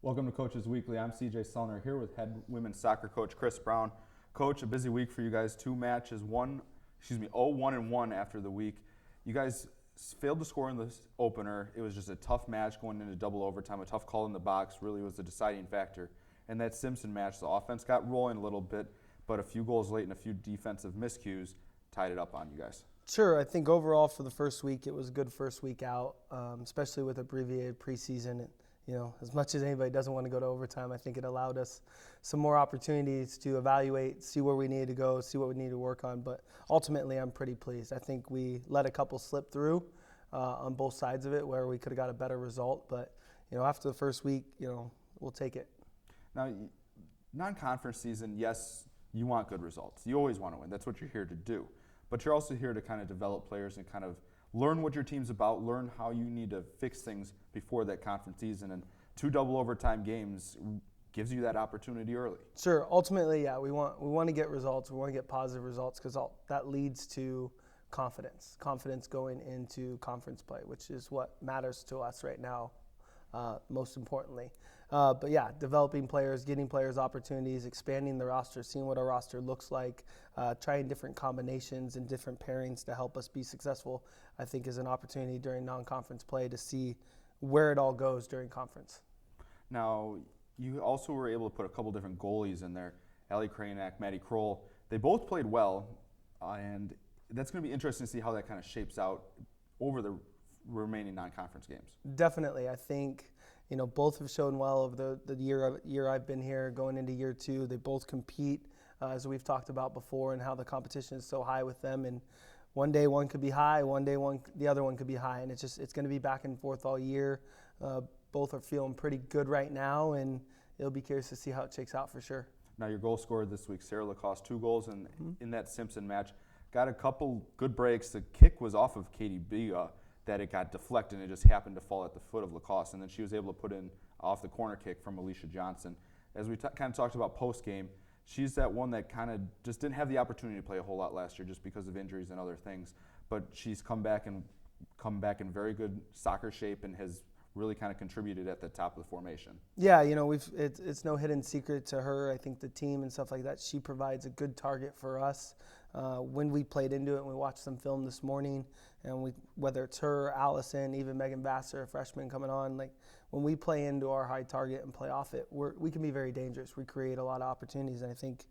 Welcome to Coaches Weekly. I'm CJ Sellner here with head women's soccer coach Chris Brown. Coach, a busy week for you guys. 2 matches, 0-1-1 after the week. You guys failed to score in the opener. It was just a tough match going into double overtime. A tough call in the box really was the deciding factor. And that Simpson match, the offense got rolling a little bit, but a few goals late and a few defensive miscues tied it up on you guys. Sure. I think overall for the first week, it was a good first week out, especially with abbreviated preseason. As much as anybody doesn't want to go to overtime, I think it allowed us some more opportunities to evaluate, see where we needed to go, see what we needed to work on. But ultimately, I'm pretty pleased. I think we let a couple slip through on both sides of it where we could have got a better result. But, after the first week, we'll take it. Now, non-conference season, yes, you want good results. You always want to win. That's what you're here to do. But you're also here to kind of develop players and kind of learn what your team's about, learn how you need to fix things before that conference season. And 2 double overtime games gives you that opportunity early. Sure. Ultimately, yeah, we want to get results. We want to get positive results because that leads to confidence going into conference play, which is what matters to us right now, most importantly. But yeah, developing players, getting players opportunities, expanding the roster, seeing what our roster looks like, trying different combinations and different pairings to help us be successful, I think is an opportunity during non-conference play to see where it all goes during conference. Now, you also were able to put a couple different goalies in there, Allie Kranak, Maddie Kroll. They both played well, and that's going to be interesting to see how that kind of shapes out over the remaining non-conference games. Definitely. I think both have shown well over the year I've been here, going into year 2. They both compete, as we've talked about before, and how the competition is so high with them. And one day one could be high, one day the other one could be high, and it's going to be back and forth all year. Both are feeling pretty good right now, and it'll be curious to see how it shakes out for sure. Now, your goal scorer this week, Sarah Lacoste, 2 goals in that Simpson match. Got a couple good breaks. The kick was off of Katie Biga. That it got deflected and it just happened to fall at the foot of Lacoste, and then she was able to put in off the corner kick from Alicia Johnson. As we kind of talked about post-game, she's that one that kind of just didn't have the opportunity to play a whole lot last year just because of injuries and other things, but she's come back in very good soccer shape and has really kind of contributed at the top of the formation. Yeah, it's no hidden secret to her. I think the team and stuff like that, she provides a good target for us. When we played into it and we watched some film this morning, and whether it's her, Allison, even Megan Vassar, a freshman coming on, when we play into our high target and play off it, we can be very dangerous. We create a lot of opportunities, and I think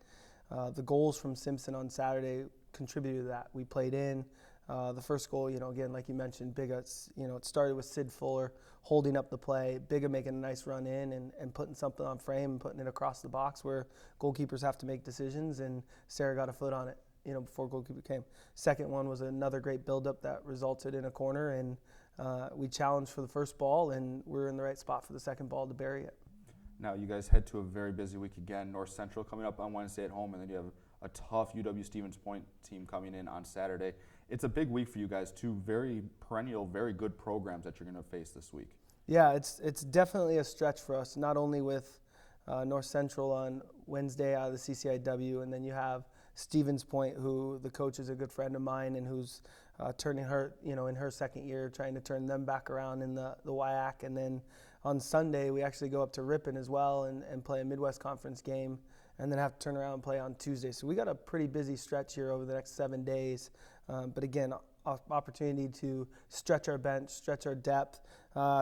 the goals from Simpson on Saturday contributed to that. We played in. The first goal, again, like you mentioned, Biga, it started with Sid Fuller holding up the play, Biga making a nice run in and putting something on frame and putting it across the box where goalkeepers have to make decisions, and Sarah got a foot on it, before goalkeeper came. Second one was another great buildup that resulted in a corner, and we challenged for the first ball, and we're in the right spot for the second ball to bury it. Now, you guys head to a very busy week again. North Central coming up on Wednesday at home, and then you have a tough UW-Stevens Point team coming in on Saturday. It's a big week for you guys, 2 very perennial, very good programs that you're going to face this week. Yeah, it's definitely a stretch for us, not only with North Central on Wednesday out of the CCIW, and then you have Stevens Point, who the coach is a good friend of mine and who's turning her, in her second year, trying to turn them back around in the WIAC. And then on Sunday, we actually go up to Ripon as well and play a Midwest Conference game, and then have to turn around and play on Tuesday. So we got a pretty busy stretch here over the next 7 days. But again, opportunity to stretch our bench, stretch our depth,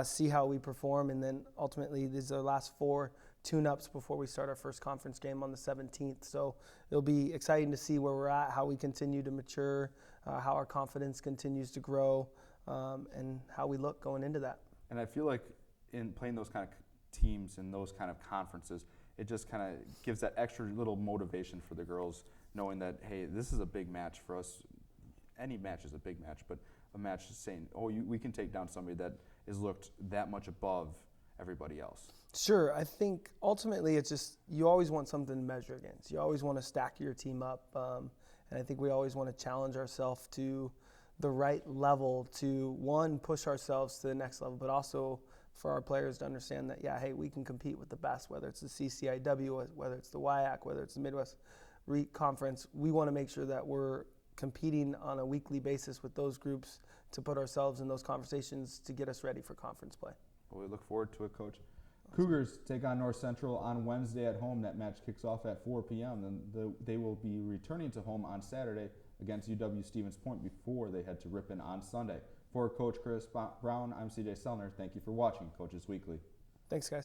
see how we perform, and then ultimately these are the last 4 tune-ups before we start our first conference game on the 17th. So it'll be exciting to see where we're at, how we continue to mature, how our confidence continues to grow, and how we look going into that. And I feel like in playing those kind of teams and those kind of conferences, it just kind of gives that extra little motivation for the girls, knowing that, hey, this is a big match for us. Any match is a big match, but a match is saying, we can take down somebody that is looked that much above everybody else. Sure. I think ultimately it's just you always want something to measure against. You always want to stack your team up, and I think we always want to challenge ourselves to the right level to, one, push ourselves to the next level, but also for our players to understand that, yeah, hey, we can compete with the best, whether it's the CCIW, whether it's the WIAC, whether it's the Midwest Conference. We want to make sure that we're competing on a weekly basis with those groups to put ourselves in those conversations to get us ready for conference play. Well, we look forward to it, Coach. Cougars take on North Central on Wednesday at home. That match kicks off at 4 p.m. Then they will be returning to home on Saturday against UW-Stevens Point before they head to Ripon on Sunday. For Coach Chris Brown, I'm CJ Sellner. Thank you for watching Coaches Weekly. Thanks, guys.